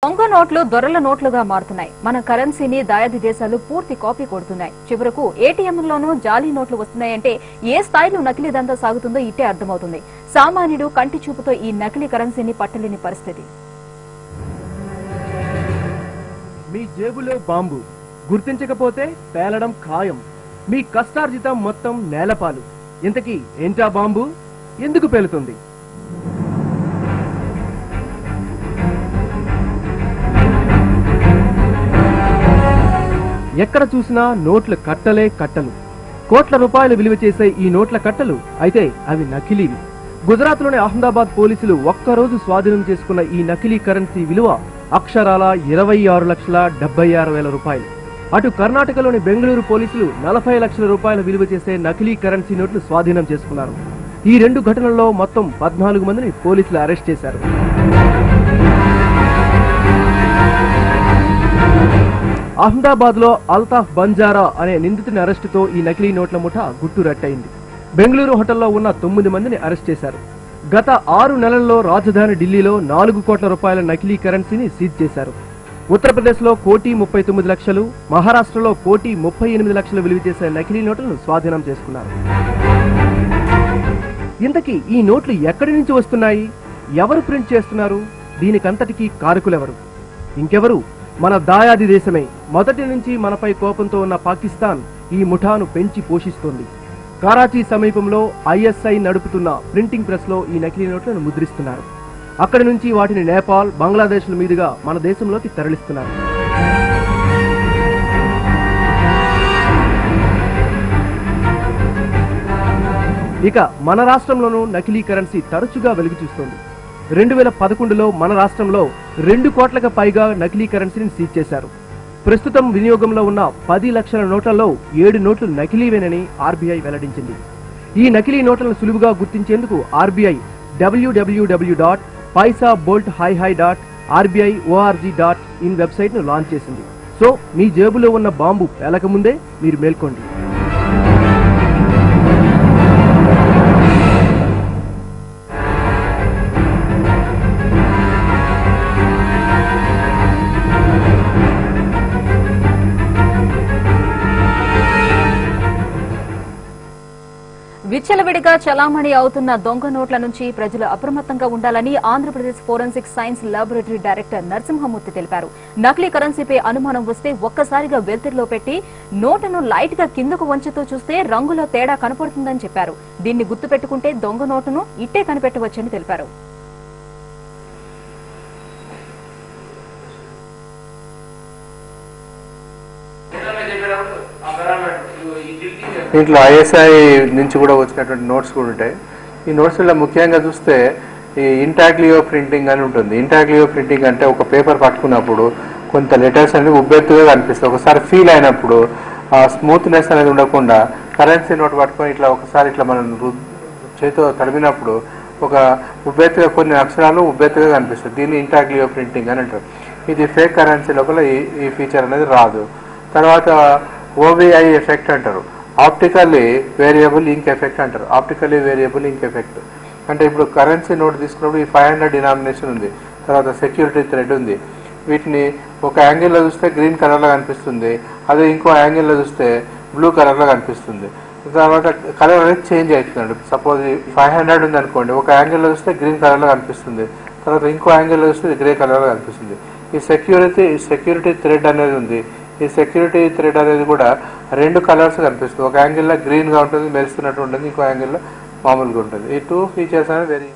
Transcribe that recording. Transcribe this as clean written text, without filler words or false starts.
దొంగ నోట్లు దొరల నోట్లుగా మారుతున్నాయి. మన కరెన్సీని దాయాది దేశాలు పూర్తి కాపీ కొడుతున్నాయి. చివరకు ఏటీఎంల్లోనూ జాలీ నోట్లు వస్తున్నాయంటే ఏ స్థాయిలో నకిలీ దందా సాగుతుందో ఇట్టే అర్థమవుతుంది. సామాన్యుడు కంటి చూపుతో ఈ నకిలీ కరెన్సీని పట్టలేని పరిస్థితి. మీ జేబులో బాంబు గుర్తించకపోతే పేలడం ఖాయం. మీ కష్టార్జితం మొత్తం నేలపాలు. ఇంతకీ ఏంటా బాంబు? ఎందుకు పేలుతుంది? ఎక్కడ చూసినా నోట్ల కట్టలే కట్టలు. కోట్ల రూపాయలు విలువ చేసే ఈ నోట్ల కట్టలు అయితే అవి నకిలీవి. గుజరాత్లోని అహ్మదాబాద్ పోలీసులు ఒక్కరోజు స్వాధీనం చేసుకున్న ఈ నకిలీ కరెన్సీ విలువ అక్షరాల 26,76,000 రూపాయలు. అటు కర్ణాటకలోని బెంగళూరు పోలీసులు 40 లక్షల రూపాయల విలువ చేసే నకిలీ కరెన్సీ నోట్లు స్వాధీనం చేసుకున్నారు. ఈ రెండు ఘటనల్లో మొత్తం 14 మందిని పోలీసులు అరెస్ట్ చేశారు. అహ్మదాబాద్ లో అల్తాఫ్ బంజారా అనే నిందితుని అరెస్టుతో ఈ నకిలీ నోట్ల ముఠా గుట్టు రట్టయింది. బెంగళూరు హోటల్లో ఉన్న 9 మందిని అరెస్ట్ చేశారు. గత 6 నెలల్లో రాజధాని ఢిల్లీలో 4 కోట్ల రూపాయల నకిలీ కరెన్సీని సీజ్ చేశారు. ఉత్తరప్రదేశ్ లో 1,39,00,000, మహారాష్ట్రలో 1,38,00,000 విలువ చేసే నకిలీ నోట్లను స్వాధీనం చేసుకున్నారు. ఇంతకీ ఈ నోట్లు ఎక్కడి నుంచి వస్తున్నాయి? ఎవరు ప్రింట్ చేస్తున్నారు? దీనికంతటికీ కారకులెవరు? ఇంకెవరు? మన దాయాది దేశమే. మొదటి నుంచి మనపై కోపంతో ఉన్న పాకిస్తాన్ ఈ ముఠాను పెంచి పోషిస్తోంది. కరాచీ సమీపంలో ఐఎస్ఐ నడుపుతున్న ప్రింటింగ్ ప్రెస్ లో ఈ నకిలీ నోట్లను ముద్రిస్తున్నారు. అక్కడి నుంచి వాటిని నేపాల్, బంగ్లాదేశ్ల మీదుగా మన దేశంలోకి తరలిస్తున్నారు. ఇక మన రాష్ట్రంలోనూ నకిలీ కరెన్సీ తరచుగా వెలుగు చూస్తోంది. 2011లో మన రాష్ట్రంలో 2 కోట్లకు పైగా నకిలీ కరెన్సీని సీజ్ చేశారు. ప్రస్తుతం వినియోగంలో ఉన్న 10 లక్షల నోట్లలో 7 నోట్లు నకిలీవేనని ఆర్బీఐ వెల్లడించింది. ఈ నకిలీ నోట్లను సులువుగా గుర్తించేందుకు ఆర్బీఐ www.paisabolthighhigh.rbi.org.in వెబ్సైట్ ను లాంచ్ చేసింది. సో మీ జేబులో ఉన్న బాంబు పేలకముందే మీరు మేల్కోండి. విచ్చలవిడిగా చలామణి అవుతున్న దొంగ నోట్ల నుంచి ప్రజలు అప్రమత్తంగా ఉండాలని Andhra Pradesh forensic science laboratory director Narasimhamurthy తెలిపారు. నకిలీ కరెన్సీపై అనుమానం వస్తే ఒక్కసారిగా వెల్తిరిలో పెట్టి నోటును లైట్ గా కిందకు వంచుతూ చూస్తే రంగులో తేడా కనపడుతుందని చెప్పారు. దీన్ని గుర్తుపెట్టుకుంటే దొంగ నోటును ఇట్టే కనిపెట్టవచ్చని తెలిపారు. దీంట్లో ఐఎస్ఐ నుంచి కూడా వచ్చినటువంటి నోట్స్ కూడా ఉంటాయి. ఈ నోట్స్లో ముఖ్యంగా చూస్తే ఈ ఇంటాగ్లియో ప్రింటింగ్ అని ఉంటుంది. ఇంటాగ్లియో ప్రింటింగ్ అంటే ఒక పేపర్ పట్టుకున్నప్పుడు కొంత లెటర్స్ అనేది ఉబ్బెత్తుగా కనిపిస్తాయి. ఒకసారి ఫీల్ అయినప్పుడు ఆ స్మూత్నెస్ అనేది ఉండకుండా కరెన్సీ నోట్ పట్టుకొని ఇట్లా ఒకసారి ఇట్లా మనం చేతితో తడిమినప్పుడు ఒక ఉబ్బెత్తుగా కొన్ని అక్షరాలు ఉబ్బెత్తుగా కనిపిస్తుంది. దీన్ని ఇంటాగ్లియో ప్రింటింగ్ అని అంటారు. ఇది ఫేక్ కరెన్సీ లోపల ఈ ఫీచర్ అనేది రాదు. తర్వాత ఓవిఐ ఎఫెక్ట్ అంటారు. ఆప్టికల్లీ వేరియబుల్ ఇంక్ ఎఫెక్ట్ అంటారు. ఆప్టికల్లీ వేరియబుల్ ఇంక్ ఎఫెక్ట్ అంటే ఇప్పుడు కరెన్సీ నోట్ తీసుకున్నప్పుడు ఈ 500 డినామినేషన్ ఉంది, తర్వాత సెక్యూరిటీ థ్రెడ్ ఉంది. వీటిని ఒక యాంగిల్లో చూస్తే గ్రీన్ కలర్లో కనిపిస్తుంది, అదే ఇంకో యాంగిల్లో చూస్తే బ్లూ కలర్లో కనిపిస్తుంది. తర్వాత కలర్ అనేది చేంజ్ అవుతుంది. సపోజ్ 500 ఉంది అనుకోండి, ఒక యాంగిల్లో చూస్తే గ్రీన్ కలర్లో కనిపిస్తుంది, తర్వాత ఇంకో యాంగిల్లో చూస్తే గ్రే కలర్లో కనిపిస్తుంది. ఈ సెక్యూరిటీ థ్రెడ్ అనేది ఉంది. ఈ సెక్యూరిటీ థ్రెడ్ అనేది కూడా 2 కలర్స్ కనిపిస్తుంది. ఒక యాంగిల్లో గ్రీన్ గా ఉంటుంది, మెరుస్తున్నట్టు ఉంటుంది, ఇంకో యాంగిల్లో మామూలుగా ఉంటుంది. ఈ 2 ఫీచర్స్ అనేది వెరీ